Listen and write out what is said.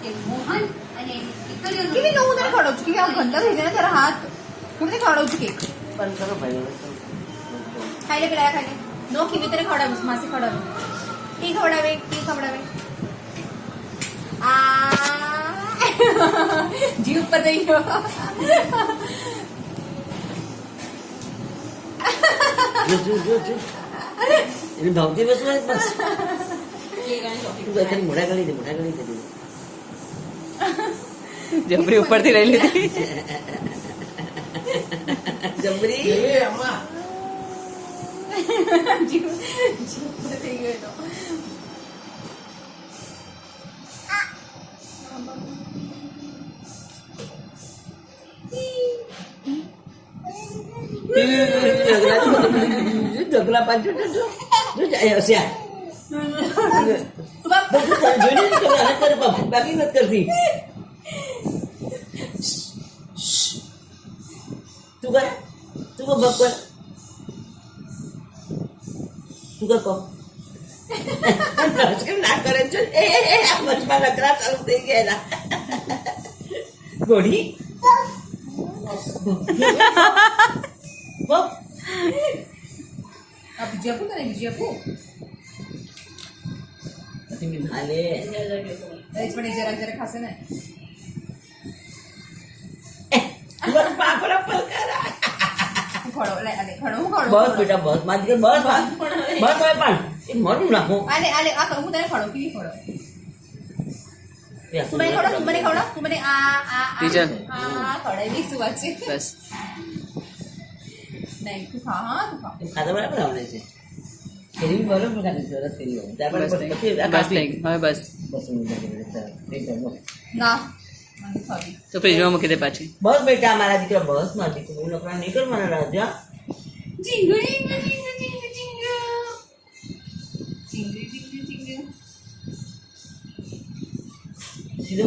કે મોહન અને દીકરીઓનું કેવી હું તને ખવડાવું છું કેવી આમ ગંદા થઈ જાય ને તારા હાથ હું તને ખવડાવું છું કેક પણ કરો ભાઈ ખાઈ લે પેલા ખાઈ લે નો કેવી તને ખવડાવું છું માસી ખવડાવું કી ખવડાવે જીવ ઉપર જઈ ગયો જો એને ભાવતી બસ બસ કેક અને ચોકલેટ તું ખાલી મોઢા ગળી દે જબરી ઉપરથી લઈ લીધી જબરી જીવ ઉપર થઈ ગયો તો ઢગલા પાંચો જો જાય હસ્યા બાકી નથી કરતી તું કર ભગવાન તું કર ના કરે છે એ મચમાં નકરા ચાલુ થઈ ગયા ગોળી આ બીજી આપું તને બીજી આપું હાલે પણ એ જરાક ખાશે ને પાપડા પલકારા ખડો લે આલે ખડો હું ખડો બસ બેટા બસ મારી બસ બસ પણ એ મરું નાખો આલે આ કરું હું તને ખડો કેવી ખડો તું મને ખવડાવ તું મને આ ટીચર. ખવડાવી શું વાત છે બસ નહીં તું ખા ખાતા બરાબર આવડે છે ફેરી બરોબર ખાતી સરસ ફેરી હોય ત્યાર બસ પછી પછી આ બસ થઈ ગઈ. હવે બસ બસ હું થઈ જાય ના મને ખાવી તો ફ્રીજમાં મૂકી દે પાછી બસ બેટા મારા દીકરા બસ માં દીકરો હું નકરા નહીં કર મારા રાજા જીંગુ જીંગુ જીંગુ જીંગુ જીંગુ જીંગુ જીંગુ જીંગુ સીધો